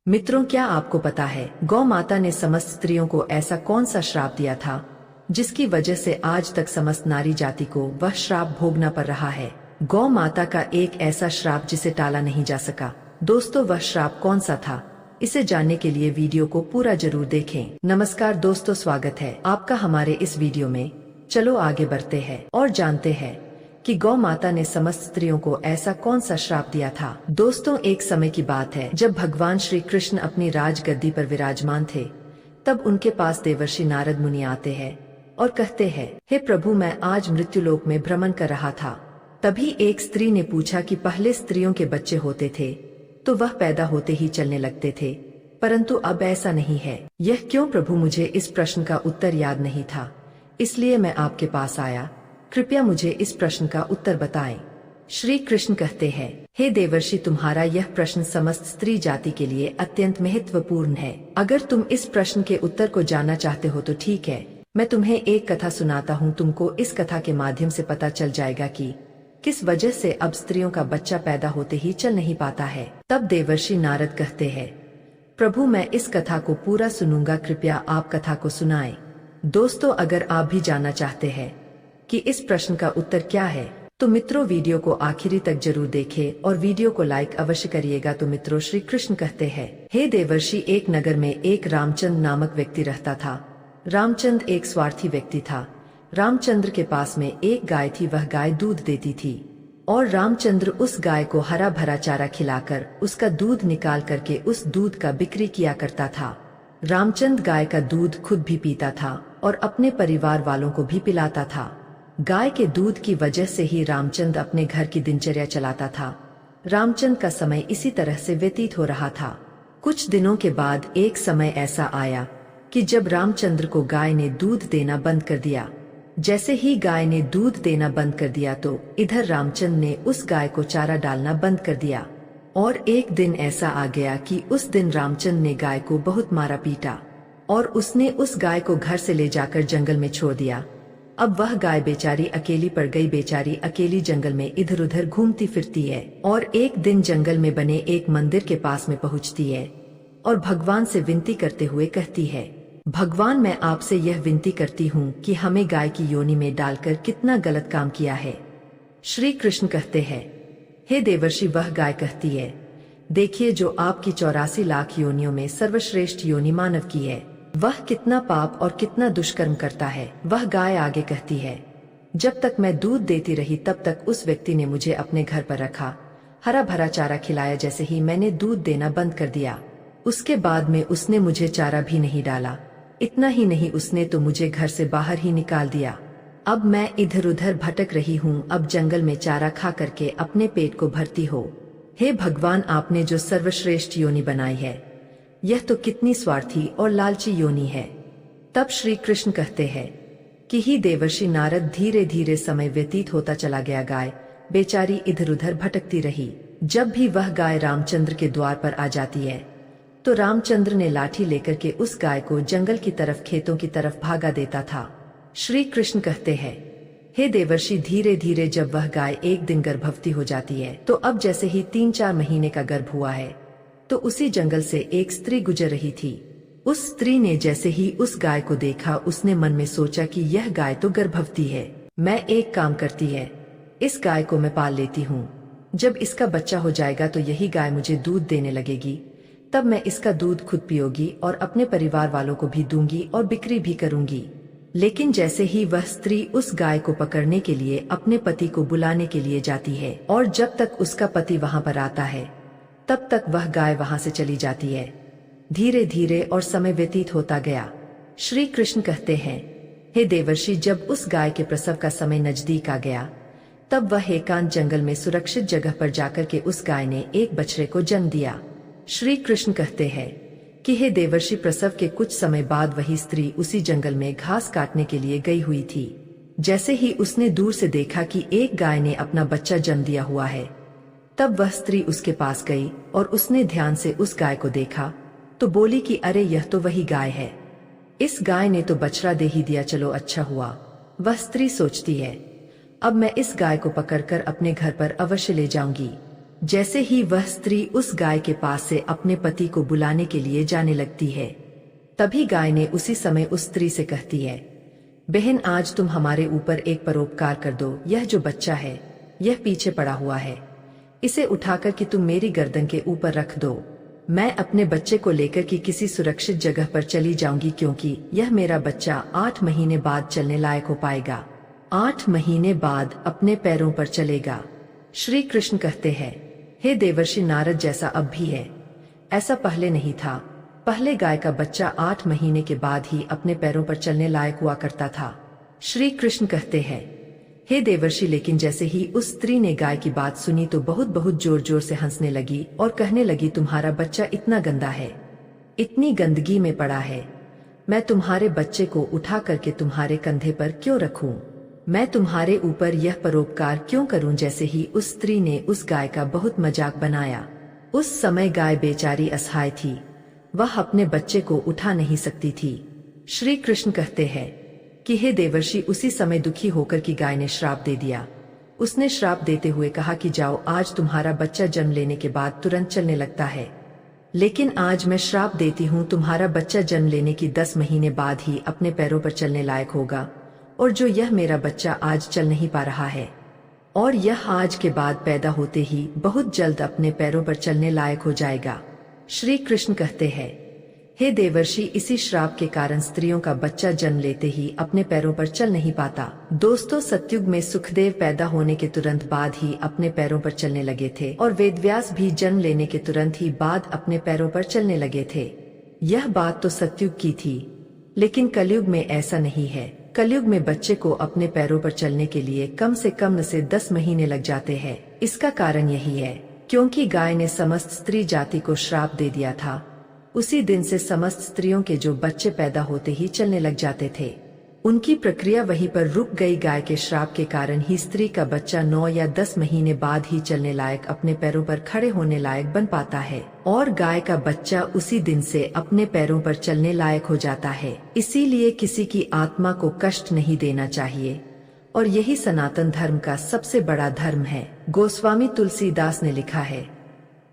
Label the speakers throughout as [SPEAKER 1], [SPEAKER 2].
[SPEAKER 1] मित्रों, क्या आपको पता है गौ माता ने समस्त स्त्रियों को ऐसा कौन सा श्राप दिया था जिसकी वजह से आज तक समस्त नारी जाति को वह श्राप भोगना पड़ रहा है। गौ माता का एक ऐसा श्राप जिसे टाला नहीं जा सका। दोस्तों, वह श्राप कौन सा था, इसे जानने के लिए वीडियो को पूरा जरूर देखें। नमस्कार दोस्तों, स्वागत है आपका हमारे इस वीडियो में। चलो आगे बढ़ते हैं और जानते हैं कि गौ माता ने समस्त स्त्रियों को ऐसा कौन सा श्राप दिया था। दोस्तों, एक समय की बात है जब भगवान श्री कृष्ण अपनी राजगद्दी पर विराजमान थे। तब उनके पास देवर्षि नारद मुनि आते हैं और कहते हैं, हे प्रभु, मैं आज मृत्युलोक में भ्रमण कर रहा था। तभी एक स्त्री ने पूछा कि पहले स्त्रियों के बच्चे होते थे तो वह पैदा होते ही चलने लगते थे, परंतु अब ऐसा नहीं है। यह क्यों प्रभु? मुझे इस प्रश्न का उत्तर याद नहीं था, इसलिए मैं आपके पास आया। कृपया मुझे इस प्रश्न का उत्तर बताएं। श्री कृष्ण कहते हैं, हे देवर्षि, तुम्हारा यह प्रश्न समस्त स्त्री जाति के लिए अत्यंत महत्वपूर्ण है। अगर तुम इस प्रश्न के उत्तर को जानना चाहते हो तो ठीक है, मैं तुम्हें एक कथा सुनाता हूँ। तुमको इस कथा के माध्यम से पता चल जाएगा कि किस वजह से अब स्त्रियों का बच्चा पैदा होते ही चल नहीं पाता है। तब देवर्षि नारद कहते हैं, प्रभु, मैं इस कथा को पूरा सुनूंगा, कृपया आप कथा को सुनाएं। दोस्तों, अगर आप भी जानना चाहते हैं कि इस प्रश्न का उत्तर क्या है तो मित्रों, वीडियो को आखिरी तक जरूर देखें और वीडियो को लाइक अवश्य करिएगा। तो मित्रों, श्री कृष्ण कहते हैं, हे देवर्षि, एक नगर में एक रामचंद्र नामक व्यक्ति रहता था। रामचंद्र एक स्वार्थी व्यक्ति था। रामचंद्र के पास में एक गाय थी। वह गाय दूध देती थी और रामचंद्र उस गाय को हरा भरा चारा खिलाकर उसका दूध निकाल करके उस दूध का बिक्री किया करता था। रामचंद्र गाय का दूध खुद भी पीता था और अपने परिवार वालों को भी पिलाता था। गाय के दूध की वजह से ही रामचंद्र अपने घर की दिनचर्या चलाता था। रामचंद्र का समय इसी तरह से व्यतीत हो रहा था। कुछ दिनों के बाद एक समय ऐसा आया कि जब रामचंद्र को गाय ने दूध देना बंद कर दिया। जैसे ही गाय ने दूध देना बंद कर दिया तो इधर रामचंद्र ने उस गाय को चारा डालना बंद कर दिया। और एक दिन ऐसा आ गया कि उस दिन रामचंद्र ने गाय को बहुत मारा पीटा और उसने उस गाय को घर से ले जाकर जंगल में छोड़ दिया। अब वह गाय बेचारी अकेली पड़ गई। बेचारी अकेली जंगल में इधर उधर घूमती फिरती है और एक दिन जंगल में बने एक मंदिर के पास में पहुंचती है और भगवान से विनती करते हुए कहती है, भगवान, मैं आपसे यह विनती करती हूँ कि हमें गाय की योनि में डालकर कितना गलत काम किया है। श्री कृष्ण कहते हैं, हे देवर्षि, वह गाय कहती है, देखिए, जो आपकी 84 लाख योनियों में सर्वश्रेष्ठ योनि मानव की है, वह कितना पाप और कितना दुष्कर्म करता है। वह गाय आगे कहती है, जब तक मैं दूध देती रही तब तक उस व्यक्ति ने मुझे अपने घर पर रखा, हरा भरा चारा खिलाया। जैसे ही मैंने दूध देना बंद कर दिया, उसके बाद में उसने मुझे चारा भी नहीं डाला। इतना ही नहीं, उसने तो मुझे घर से बाहर ही निकाल दिया। अब मैं इधर उधर भटक रही हूँ। अब जंगल में चारा खा करके अपने पेट को भरती हो। हे भगवान, आपने जो सर्वश्रेष्ठ योनि बनाई है, यह तो कितनी स्वार्थी और लालची योनि है। तब श्री कृष्ण कहते हैं कि ही देवर्षि नारद, धीरे धीरे समय व्यतीत होता चला गया। गाय बेचारी इधर उधर भटकती रही। जब भी वह गाय रामचंद्र के द्वार पर आ जाती है तो रामचंद्र ने लाठी लेकर के उस गाय को जंगल की तरफ, खेतों की तरफ भागा देता था। श्री कृष्ण कहते हैं, हे देवर्षि, धीरे धीरे जब वह गाय एक दिन गर्भवती हो जाती है तो अब जैसे ही 3-4 महीने का गर्भ हुआ है तो उसी जंगल से एक स्त्री गुजर रही थी। उस स्त्री ने जैसे ही उस गाय को देखा, उसने मन में सोचा कि यह गाय तो गर्भवती है। मैं एक काम करती है, इस गाय को मैं पाल लेती हूँ। जब इसका बच्चा हो जाएगा तो यही गाय मुझे दूध देने लगेगी। तब मैं इसका दूध खुद पीऊंगी और अपने परिवार वालों को भी दूंगी और बिक्री भी करूंगी। लेकिन जैसे ही वह स्त्री उस गाय को पकड़ने के लिए अपने पति को बुलाने के लिए जाती है और जब तक उसका पति वहां पर आता है तब तक वह गाय वहां से चली जाती है। धीरे धीरे और समय व्यतीत होता गया। श्री कृष्ण कहते हैं, हे देवर्षि, जब उस गाय के प्रसव का समय नजदीक आ गया तब वह एकांत जंगल में सुरक्षित जगह पर जाकर के उस गाय ने एक बछड़े को जन्म दिया। श्री कृष्ण कहते हैं कि हे देवर्षि, प्रसव के कुछ समय बाद वही स्त्री उसी जंगल में घास काटने के लिए गई हुई थी। जैसे ही उसने दूर से देखा कि एक गाय ने अपना बच्चा जन्म दिया हुआ है, तब वह स्त्री उसके पास गई और उसने ध्यान से उस गाय को देखा तो बोली कि अरे, यह तो वही गाय है। इस गाय ने तो बछड़ा दे ही दिया, चलो अच्छा हुआ। वह स्त्री सोचती है, अब मैं इस गाय को पकड़कर अपने घर पर अवश्य ले जाऊंगी। जैसे ही वह स्त्री उस गाय के पास से अपने पति को बुलाने के लिए जाने लगती है, तभी गाय ने उसी समय उस स्त्री से कहती है, बहन आज तुम हमारे ऊपर एक परोपकार कर दो। यह जो बच्चा है यह पीछे पड़ा हुआ है, इसे उठाकर कि तुम मेरी गर्दन के ऊपर रख दो। मैं अपने बच्चे को लेकर कि किसी सुरक्षित जगह पर चली जाऊंगी, क्योंकि यह मेरा बच्चा 8 महीने बाद चलने लायक हो पाएगा, 8 महीने बाद अपने पैरों पर चलेगा। श्री कृष्ण कहते हैं, हे देवर्षि नारद, जैसा अब भी है ऐसा पहले नहीं था। पहले गाय का बच्चा 8 महीने के बाद ही अपने पैरों पर चलने लायक हुआ करता था। श्री कृष्ण कहते हैं, हे देवर्षि, लेकिन जैसे ही उस स्त्री ने गाय की बात सुनी तो बहुत बहुत जोर जोर से हंसने लगी और कहने लगी, तुम्हारा बच्चा इतना गंदा है, इतनी गंदगी में पड़ा है, मैं तुम्हारे बच्चे को उठा करके तुम्हारे कंधे पर क्यों रखूं? मैं तुम्हारे ऊपर यह परोपकार क्यों करूं? जैसे ही उस स्त्री ने उस गाय का बहुत मजाक बनाया। उस समय गाय बेचारी असहाय थी, वह अपने बच्चे को उठा नहीं सकती थी। श्री कृष्ण कहते हैं कि हे देवर्षि, उसी समय दुखी होकर की गाय ने श्राप दे दिया। उसने श्राप देते हुए कहा कि जाओ, आज तुम्हारा बच्चा जन्म लेने के बाद तुरंत चलने लगता है, लेकिन आज मैं श्राप देती हूँ, तुम्हारा बच्चा जन्म लेने की 10 महीने बाद ही अपने पैरों पर चलने लायक होगा, और जो यह मेरा बच्चा आज चल नहीं पा रहा है और यह आज के बाद पैदा होते ही बहुत जल्द अपने पैरों पर चलने लायक हो जाएगा। श्री कृष्ण कहते हैं, हे देवर्षि, इसी श्राप के कारण स्त्रियों का बच्चा जन्म लेते ही अपने पैरों पर चल नहीं पाता। दोस्तों, सतयुग में सुखदेव पैदा होने के तुरंत बाद ही अपने पैरों पर चलने लगे थे और वेदव्यास भी जन्म लेने के तुरंत ही बाद अपने पैरों पर चलने लगे थे। यह बात तो सतयुग की थी, लेकिन कलयुग में ऐसा नहीं है। कलयुग में बच्चे को अपने पैरों पर चलने के लिए कम से 10 महीने लग जाते हैं। इसका कारण यही है क्योंकि गाय ने समस्त स्त्री जाति को श्राप दे दिया था। उसी दिन से समस्त स्त्रियों के जो बच्चे पैदा होते ही चलने लग जाते थे, उनकी प्रक्रिया वहीं पर रुक गई। गाय के श्राप के कारण ही स्त्री का बच्चा 9 या 10 महीने बाद ही चलने लायक, अपने पैरों पर खड़े होने लायक बन पाता है और गाय का बच्चा उसी दिन से अपने पैरों पर चलने लायक हो जाता है। इसीलिए किसी की आत्मा को कष्ट नहीं देना चाहिए और यही सनातन धर्म का सबसे बड़ा धर्म है। गोस्वामी तुलसीदास ने लिखा है,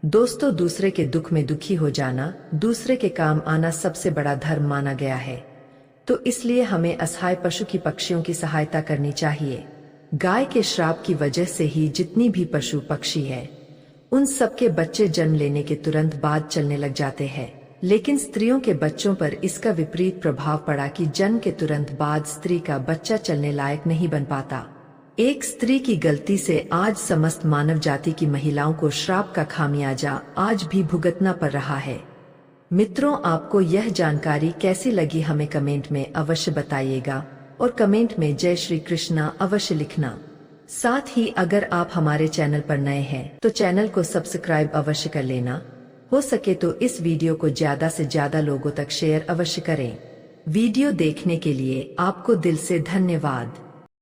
[SPEAKER 1] दोस्तों, दूसरे के दुख में दुखी हो जाना, दूसरे के काम आना सबसे बड़ा धर्म माना गया है, तो इसलिए हमें असहाय पशु की पक्षियों की सहायता करनी चाहिए। गाय के श्राप की वजह से ही जितनी भी पशु पक्षी है, उन सबके बच्चे जन्म लेने के तुरंत बाद चलने लग जाते हैं, लेकिन स्त्रियों के बच्चों पर इसका विपरीत प्रभाव पड़ा कि जन्म के तुरंत बाद स्त्री का बच्चा चलने लायक नहीं बन पाता। एक स्त्री की गलती से आज समस्त मानव जाति की महिलाओं को श्राप का खामियाजा आज भी भुगतना पड़ रहा है। मित्रों, आपको यह जानकारी कैसी लगी हमें कमेंट में अवश्य बताइएगा और कमेंट में जय श्री कृष्णा अवश्य लिखना। साथ ही अगर आप हमारे चैनल पर नए हैं तो चैनल को सब्सक्राइब अवश्य कर लेना। हो सके तो इस वीडियो को ज्यादा से ज्यादा लोगों तक शेयर अवश्य करें। वीडियो देखने के लिए आपको दिल से धन्यवाद।